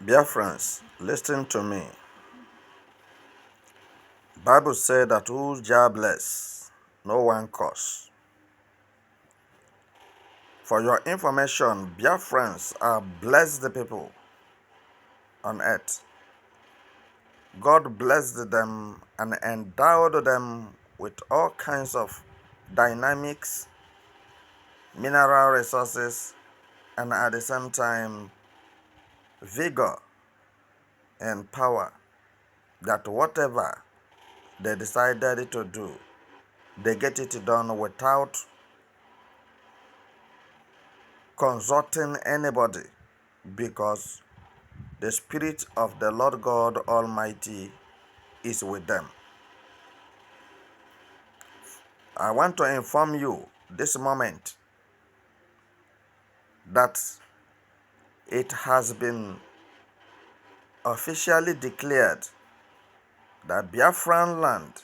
Biafrans, listen to me. Bible said that who Jah bless, no one curse. For your information, Biafrans are blessed people on earth. God blessed them and endowed them with all kinds of dynamics, mineral resources, and at the same time, vigor and power that whatever they decided to do, they get it done without consulting anybody, because the Spirit of the Lord God Almighty is with them. I want to inform you this moment that it has been officially declared that Biafra land,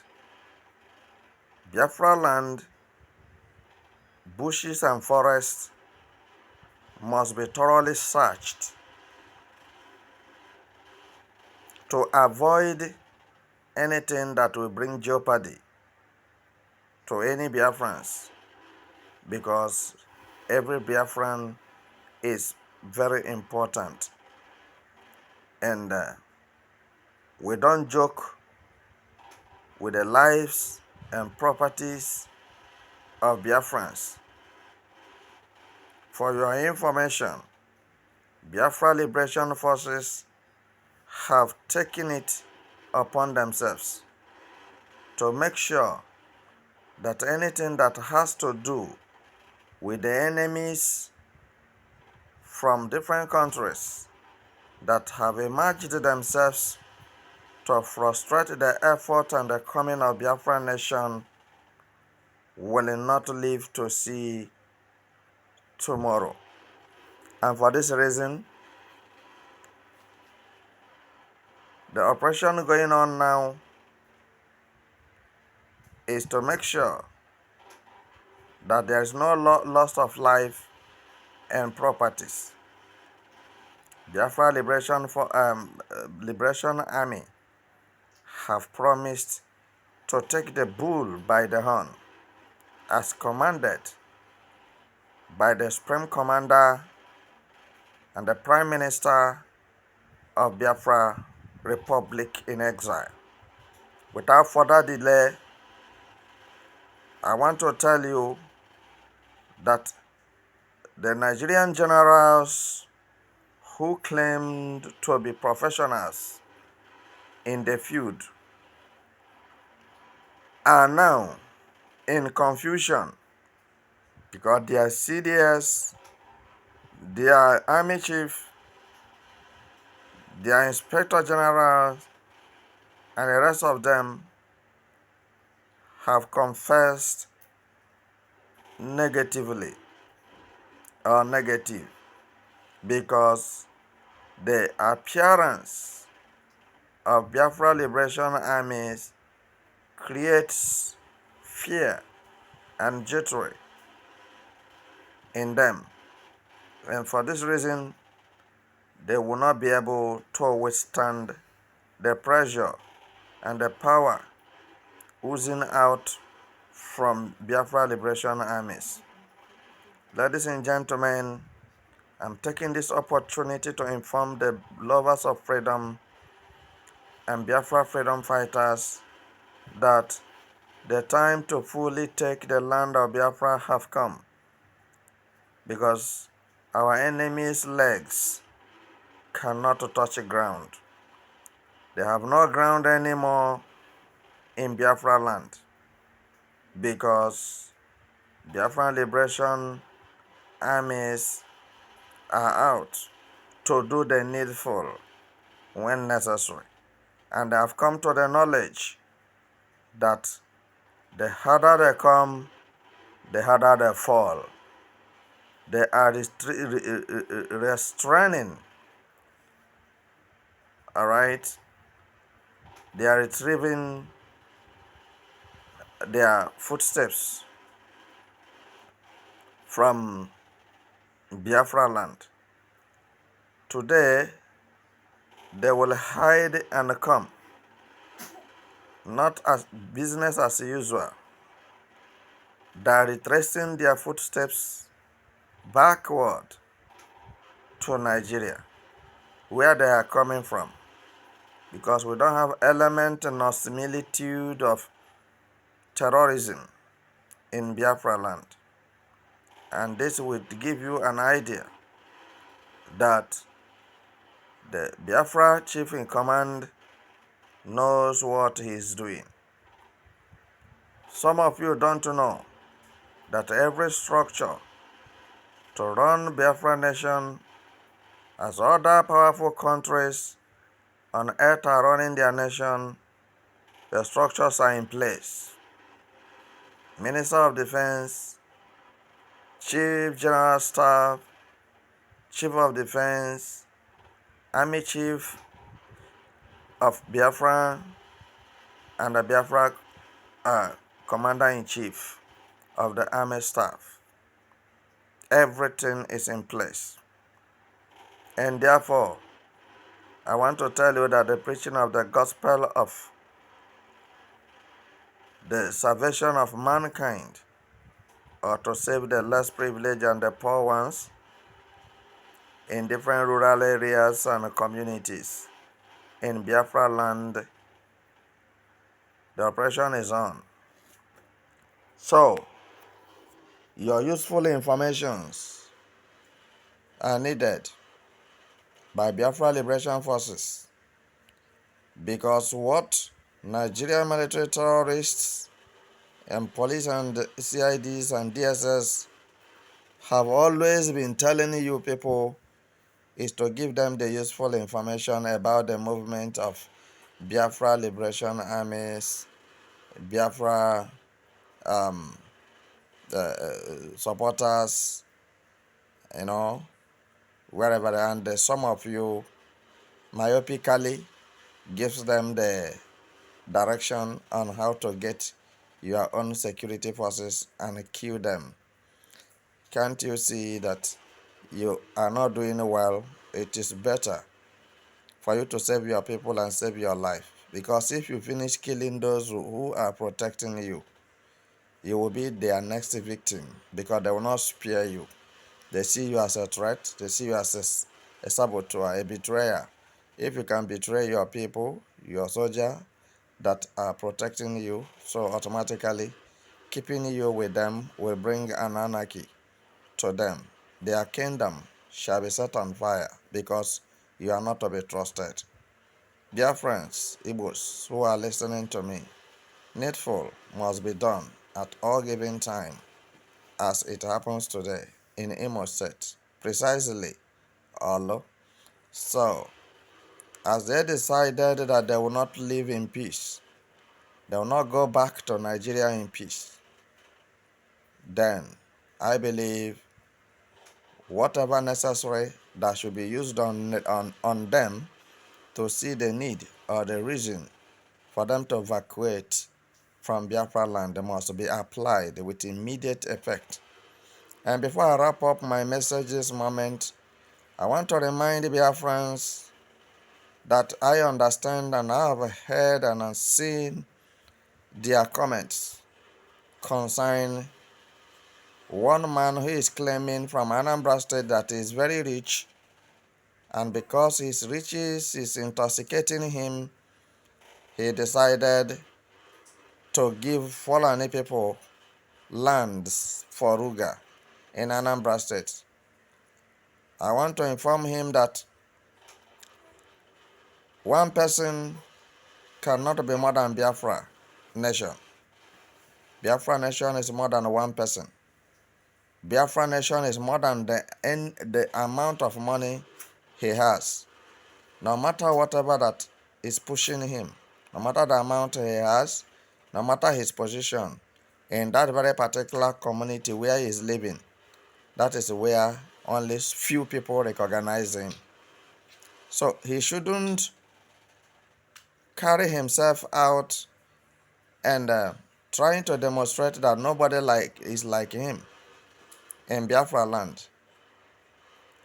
bushes and forests must be thoroughly searched to avoid anything that will bring jeopardy to any Biafrans, because every Biafran is very important, and we don't joke with the lives and properties of Biafrans. For your information, Biafra Liberation Forces have taken it upon themselves to make sure that anything that has to do with the enemies from different countries that have emerged themselves to frustrate the effort and the coming of Biafra nation will not live to see tomorrow. And for this reason, the operation going on now is to make sure that there is no loss of life and properties. Biafra Liberation Army have promised to take the bull by the horn, as commanded by the Supreme Commander and the Prime Minister of Biafra Republic in exile. Without further delay, I want to tell you that the Nigerian generals who claimed to be professionals in the field are now in confusion, because their CDS, their army chief, their inspector general, and the rest of them have confessed negative, because the appearance of Biafra Liberation Armies creates fear and jittery in them, and for this reason they will not be able to withstand the pressure and the power oozing out from Biafra Liberation Armies. Ladies and gentlemen, I'm taking this opportunity to inform the lovers of freedom and Biafra freedom fighters that the time to fully take the land of Biafra have come, because our enemies' legs cannot touch ground. They have no ground anymore in Biafra land, because Biafra Liberation Armies are out to do the needful when necessary, and they have come to the knowledge that the harder they come, the harder they fall. They are restraining, all right? They are retrieving their footsteps from Biafra land. Today, they will hide and come, not as business as usual. They are retracing their footsteps backward to Nigeria, where they are coming from, because we don't have element nor similitude of terrorism in Biafra land. And this would give you an idea that the Biafra chief in command knows what he is doing. Some of you don't know that every structure to run Biafra nation, as other powerful countries on earth are running their nation, the structures are in place. Minister of Defense, Chief General Staff, Chief of Defense, Army Chief of Biafra, and the Biafra Commander-in-Chief of the Army Staff. Everything is in place. And therefore, I want to tell you that the preaching of the gospel of the salvation of mankind, or to save the less privileged and the poor ones in different rural areas and communities in Biafra land, the operation is on. So, your useful informations are needed by Biafra Liberation Forces, because what Nigerian military terrorists and police and CIDs and DSS have always been telling you people is to give them the useful information about the movement of Biafra Liberation Armies, Biafra supporters, wherever. And some of you myopically gives them the direction on how to get your own security forces and kill them. Can't you see that you are not doing well? It is better for you to save your people and save your life. Because if you finish killing those who are protecting you, you will be their next victim, because they will not spare you. They see you as a threat. They see you as a saboteur, a betrayer. If you can betray your people, your soldier that are protecting you, so automatically keeping you with them will bring an anarchy to them. Their kingdom shall be set on fire, because you are not to be trusted. Dear friends, Igbos who are listening to me, needful must be done at all given time, as it happens today in Imo State, precisely Orlu. So, as they decided that they will not live in peace, they will not go back to Nigeria in peace, then I believe whatever necessary that should be used on them to see the need or the reason for them to evacuate from Biafra land must be applied with immediate effect. And before I wrap up my message this moment, I want to remind Biafrans that I understand and I have heard and have seen their comments concerning one man who is claiming from Anambra State that he is very rich, and because his riches is intoxicating him, he decided to give Fulani people lands for Ruga in Anambra State. I want to inform him that one person cannot be more than Biafra nation. Biafra nation is more than one person. Biafra nation is more than the amount of money he has. No matter whatever that is pushing him, no matter the amount he has, no matter his position in that very particular community where he is living, that is where only few people recognize him. So he shouldn't carry himself out and trying to demonstrate that nobody is like him in Biafra land.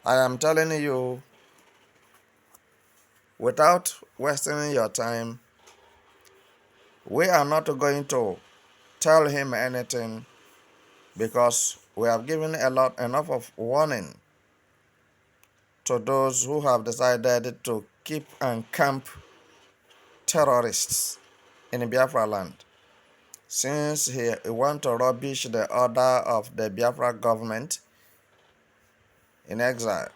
I am telling you, Without wasting your time, we are not going to tell him anything because we have given enough of warning to those who have decided to keep and camp terrorists in Biafra land. Since he want to rubbish the order of the Biafra government in exile,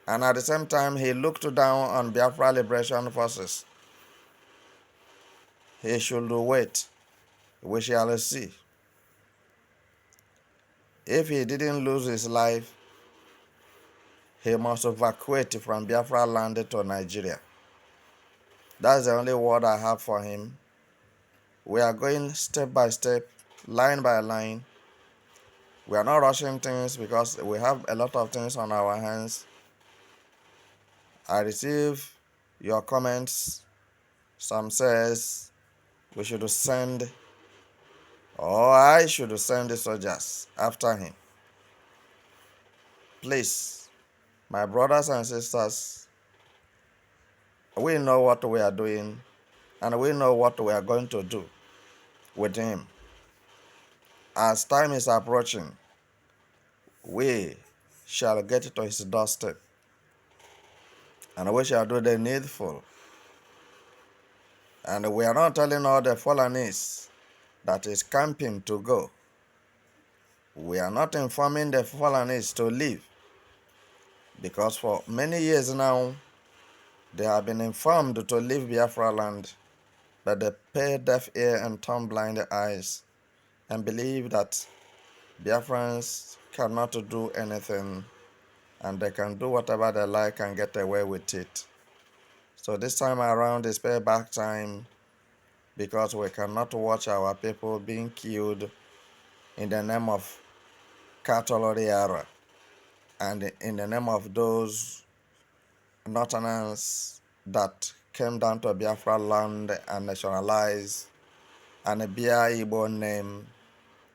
and at the same time he looked down on Biafra liberation forces, he should wait. We shall see. If he didn't lose his life, he must evacuate from Biafra land to Nigeria. That's the only word I have for him. We are going step by step, line by line. We are not rushing things because we have a lot of things on our hands. I receive your comments. Some says we should send, or I should send the soldiers after him. Please, my brothers and sisters, we know what we are doing and we know what we are going to do with him. As time is approaching, we shall get to his doorstep and we shall do the needful. And we are not telling all the Fulanese that is camping to go. We are not informing the Fulanese to leave because for many years now they have been informed to leave Biafra land, but they pay deaf ear and turn blind eyes and believe that Biafrans cannot do anything and they can do whatever they like and get away with it. So this time around is payback time because we cannot watch our people being killed in the name of Cattle and in the name of those Northerners that came down to Biafra land and nationalized and bear Igbo name,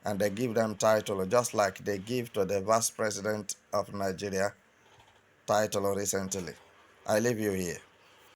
and they give them title just like they give to the vice president of Nigeria title recently. I leave you here.